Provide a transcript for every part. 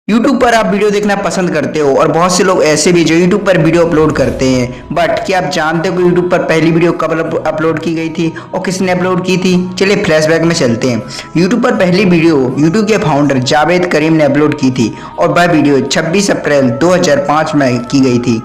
YouTube पर आप video देखना पसंद करते हो और बहुत से लोग ऐसे भी जो YouTube पर वीडियो अपलोड करते हैं। बट क्या आप जानते हो कि YouTube पर पहली वीडियो कब अपलोड की गई थी और किसने अपलोड की थी? चलिए फ्लैशबैक में चलते हैं। YouTube पर पहली वीडियो YouTube के फाउंडर जावेद करीम ने अपलोड की थी और वह वीडियो 26 अप्रैल 2005 में की गई थी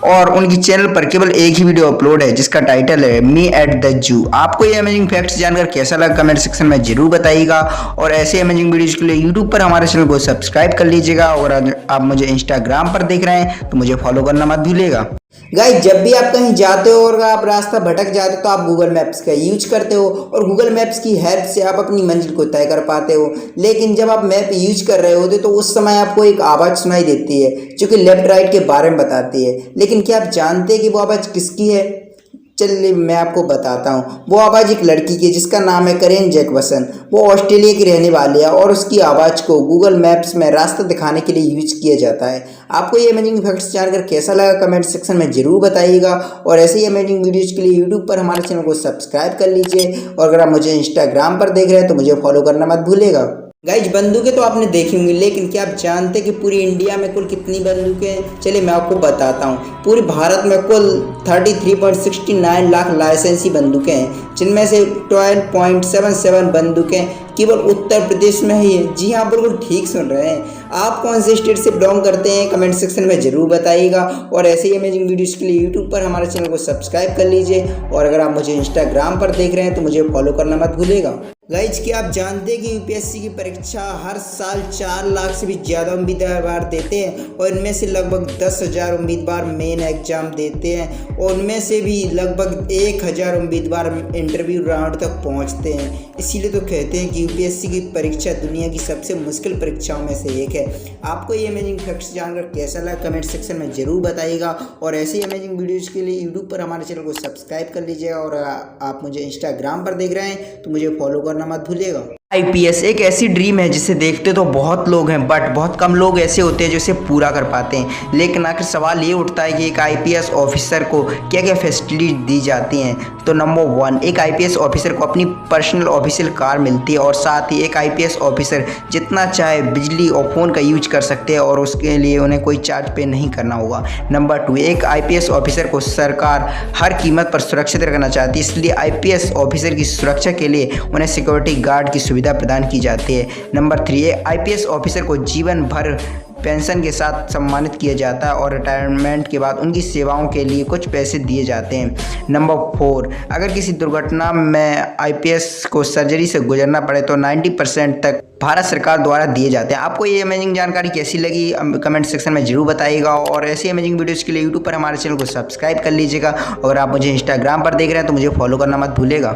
और उनकी चैनल पर केवल एक ही वीडियो अपलोड है जिसका टाइटल है मी एट द जू। आपको ये अमेजिंग फैक्ट्स जानकर कैसा लगा कमेंट सेक्शन में जरूर बताइएगा और ऐसे अमेजिंग वीडियोज के लिए यूट्यूब पर हमारे चैनल को सब्सक्राइब कर लीजिएगा और अगर आप मुझे इंस्टाग्राम पर देख रहे हैं तो मुझे फॉलो करना मत भूलिएगा। गाइस, जब भी आप कहीं जाते हो और आप रास्ता भटक जाते हो तो आप गूगल मैप्स का यूज करते हो और गूगल मैप्स की हेल्प से आप अपनी मंजिल को तय कर पाते हो। लेकिन जब आप मैप यूज कर रहे होते तो उस समय आपको एक आवाज़ सुनाई देती है जो कि लेफ्ट राइट के बारे में बताती है। लेकिन क्या आप जानते हैं कि वो आवाज़ किसकी है? चलिए मैं आपको बताता हूँ। वो आवाज़ एक लड़की की है जिसका नाम है करेन जैकसन। वो ऑस्ट्रेलिया की रहने वाली है और उसकी आवाज़ को गूगल मैप्स में रास्ता दिखाने के लिए यूज किया जाता है। आपको ये अमेजिंग फैक्ट्स जानकर कैसा लगा कमेंट सेक्शन में जरूर बताइएगा और ऐसे ही अमेजिंग वीडियोज के लिए यूट्यूब पर हमारे चैनल को सब्सक्राइब कर लीजिए और अगर आप मुझे इंस्टाग्राम पर देख रहे हैं तो मुझे फॉलो करना मत भूलिएगा। गाइज, बंदूकें तो आपने देखी होंगी, लेकिन क्या आप जानते हैं कि पूरी इंडिया में कुल कितनी बंदूकें हैं? चलिए मैं आपको बताता हूँ। पूरे भारत में कुल 33.69 लाख लाइसेंसी बंदूकें हैं, जिनमें से 12.77 बंदूकें केवल उत्तर प्रदेश में ही है। जी हाँ, बिल्कुल ठीक सुन रहे हैं। आप कौन से स्टेट से बिलोंग करते हैं कमेंट सेक्शन में जरूर बताइएगा और ऐसे ही अमेजिंग वीडियोज़ के लिए यूट्यूब पर हमारे चैनल को सब्सक्राइब कर लीजिए और अगर आप मुझे इंस्टाग्राम पर देख रहे हैं तो मुझे फॉलो करना मत भूलिएगा। गाइज, क्या आप जानते हैं कि यूपीएससी की परीक्षा हर साल 4 लाख से भी ज़्यादा उम्मीदवार देते हैं और इनमें से लगभग 10,000 उम्मीदवार मेन एग्जाम देते हैं और उनमें से भी लगभग 1,000 उम्मीदवार इंटरव्यू राउंड तक पहुंचते हैं। इसीलिए तो कहते हैं कि यूपीएससी की परीक्षा दुनिया की सबसे मुश्किल परीक्षाओं में से एक है। आपको ये अमेजिंग फैक्ट्स जानकर कैसा लगा कमेंट सेक्शन में ज़रूर बताइएगा और ऐसे ही अमेजिंग वीडियोज़ के लिए यूट्यूब पर हमारे चैनल को सब्सक्राइब कर लीजिएगा और आप मुझे इंस्टाग्राम पर देख रहे हैं तो मुझे फॉलो करना मत भूलिएगा। आईपीएस एक ऐसी ड्रीम है जिसे देखते तो बहुत लोग हैं बट बहुत कम लोग ऐसे होते हैं जो इसे पूरा कर पाते हैं। लेकिन आखिर सवाल ये उठता है कि एक आईपीएस ऑफिसर को क्या क्या फैसिलिटी दी जाती हैं। तो नंबर 1, एक आईपीएस ऑफिसर को अपनी पर्सनल ऑफिशियल कार मिलती है और साथ ही एक आईपीएस ऑफिसर जितना चाहे बिजली और फ़ोन का यूज कर सकते हैं और उसके लिए उन्हें कोई चार्ज पे नहीं करना होगा। नंबर 2, एक आईपीएस ऑफिसर को सरकार हर कीमत पर सुरक्षित रखना चाहती है, इसलिए आईपीएस ऑफिसर की सुरक्षा के लिए उन्हें सिक्योरिटी गार्ड की सुविधा प्रदान की जाती है। नंबर 3, आईपीएस ऑफिसर को जीवन भर पेंशन के साथ सम्मानित किया जाता है और रिटायरमेंट के बाद उनकी सेवाओं के लिए कुछ पैसे दिए जाते हैं। नंबर 4, अगर किसी दुर्घटना में आईपीएस को सर्जरी से गुजरना पड़े तो 90% तक भारत सरकार द्वारा दिए जाते हैं। आपको ये अमेजिंग जानकारी कैसी लगी कमेंट सेक्शन में जरूर बताइएगा और ऐसी अमेजिंग वीडियोज़ के लिए यूट्यूब पर हमारे चैनल को सब्सक्राइब कर लीजिएगा। अगर आप मुझे इंस्टाग्राम पर देख रहे हैं तो मुझे फॉलो करना मत भूलिएगा।